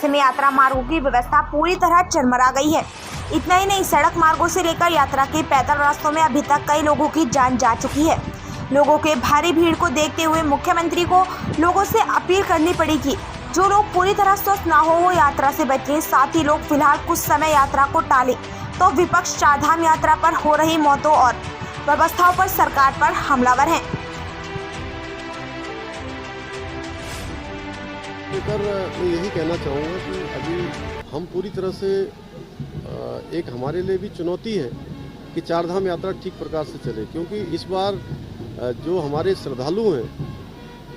ऐसे में यात्रा मार्गों की व्यवस्था पूरी तरह चरमरा गई है। इतना ही नहीं, सड़क मार्गों से लेकर यात्रा के पैदल रास्तों में अभी तक कई लोगों की जान जा चुकी है। लोगों के भारी भीड़ को देखते हुए मुख्यमंत्री को लोगों से अपील करनी पड़ेगी, जो लोग पूरी तरह स्वस्थ ना हो वो यात्रा से बचें। साथ ही लोग फिलहाल कुछ समय यात्रा को टालें। तो विपक्ष चारधाम यात्रा पर हो रही मौतों और व्यवस्थाओं पर सरकार पर हमलावर है। मैं यही कहना चाहूँगा कि अभी हम पूरी तरह से एक हमारे लिए भी चुनौती है कि चारधाम यात्रा ठीक प्रकार से चले, क्योंकि इस बार जो हमारे श्रद्धालु हैं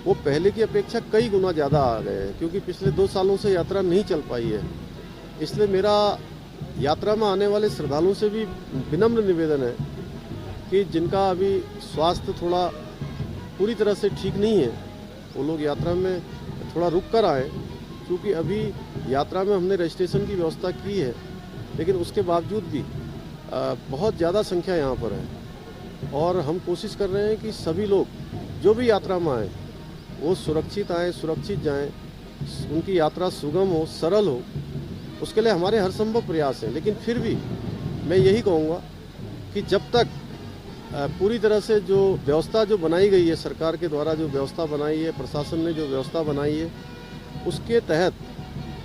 वो पहले की अपेक्षा कई गुना ज़्यादा आ गए हैं, क्योंकि पिछले 2 सालों से यात्रा नहीं चल पाई है। इसलिए मेरा यात्रा में आने वाले श्रद्धालुओं से भी विनम्र निवेदन है कि जिनका अभी स्वास्थ्य थोड़ा पूरी तरह से ठीक नहीं है वो लोग यात्रा में थोड़ा रुक कर आए, क्योंकि अभी यात्रा में हमने रजिस्ट्रेशन की व्यवस्था की है, लेकिन उसके बावजूद भी बहुत ज़्यादा संख्या यहाँ पर है और हम कोशिश कर रहे हैं कि सभी लोग जो भी यात्रा में आए वो सुरक्षित आएँ, सुरक्षित जाएं, उनकी यात्रा सुगम हो, सरल हो, उसके लिए हमारे हर संभव प्रयास हैं। लेकिन फिर भी मैं यही कहूँगा कि जब तक पूरी तरह से जो व्यवस्था जो बनाई गई है, सरकार के द्वारा जो व्यवस्था बनाई है, प्रशासन ने जो व्यवस्था बनाई है, उसके तहत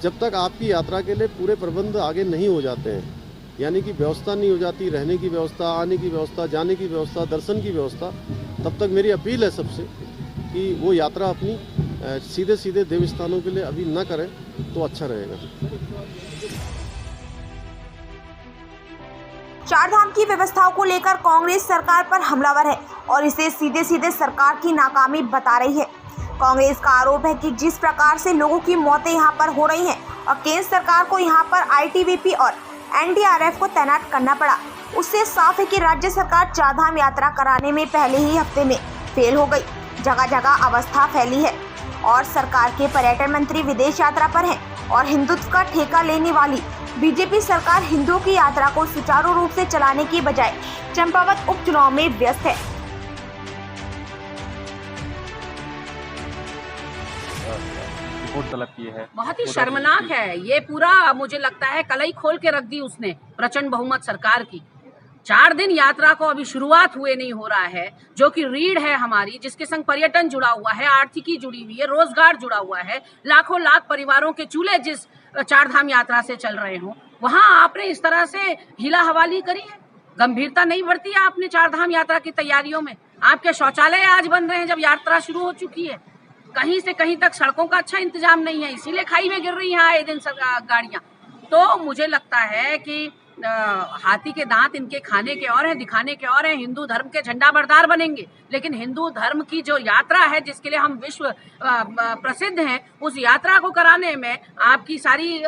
जब तक आपकी यात्रा के लिए पूरे प्रबंध आगे नहीं हो जाते हैं, यानी कि व्यवस्था नहीं हो जाती, रहने की व्यवस्था, आने की व्यवस्था, जाने की व्यवस्था, दर्शन की व्यवस्था, तब तक मेरी अपील है सबसे कि वो यात्रा अपनी सीधे सीधे देव स्थानों के लिए अभी न करें तो अच्छा रहेगा। चारधाम की व्यवस्थाओं को लेकर कांग्रेस सरकार पर हमलावर है और इसे सीधे सीधे सरकार की नाकामी बता रही है। कांग्रेस का आरोप है कि जिस प्रकार से लोगों की मौतें यहां पर हो रही हैं और केंद्र सरकार को यहां पर आईटीबीपी और एनडीआरएफ को तैनात करना पड़ा, उससे साफ है कि राज्य सरकार चारधाम यात्रा कराने में पहले ही हफ्ते में फेल हो गई। जगह जगह अवस्था फैली है और सरकार के पर्यटन मंत्री विदेश यात्रा पर हैं और हिंदुत्व का ठेका लेने वाली बीजेपी सरकार हिंदुओं की यात्रा को सुचारू रूप से चलाने की बजाय चंपावत उपचुनाव में व्यस्त है। रिपोर्ट तलब की है, बहुत ही शर्मनाक है ये पूरा। मुझे लगता है कलई खोल के रख दी उसने प्रचंड बहुमत सरकार की। 4 दिन यात्रा को अभी शुरुआत हुए नहीं हो रहा है, जो कि रीढ़ है हमारी, जिसके संग पर्यटन जुड़ा हुआ है, आर्थिकी जुड़ी हुई है, रोजगार जुड़ा हुआ है, लाखों लाख परिवारों के चूल्हे जिस चारधाम यात्रा से चल रहे हों, वहां आपने इस तरह से हिला हवाली करी है। गंभीरता नहीं बढ़ती है आपने चारधाम यात्रा की तैयारियों में। आपके शौचालय आज बन रहे हैं जब यात्रा शुरू हो चुकी है। कहीं से कहीं तक सड़कों का अच्छा इंतजाम नहीं है, इसीलिए खाई में गिर रही हैं आए दिन गाड़ियां। तो मुझे लगता है कि हाथी के दांत इनके खाने के और हैं, दिखाने के और हैं। हिंदू धर्म के झंडा बरदार बनेंगे, लेकिन हिंदू धर्म की जो यात्रा है जिसके लिए हम विश्व प्रसिद्ध हैं, उस यात्रा को कराने में आपकी सारी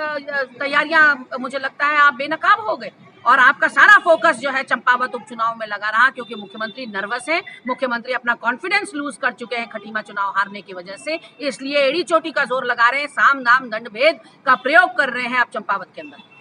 तैयारियां मुझे लगता है आप बेनकाब हो गए और आपका सारा फोकस जो है चंपावत उपचुनाव में लगा रहा, क्योंकि मुख्यमंत्री नर्वस हैं। मुख्यमंत्री अपना कॉन्फिडेंस लूज कर चुके हैं खटीमा चुनाव हारने की वजह से, इसलिए एड़ी चोटी का जोर लगा रहे हैं, साम दाम दंड भेद का प्रयोग कर रहे हैं आप चंपावत के अंदर।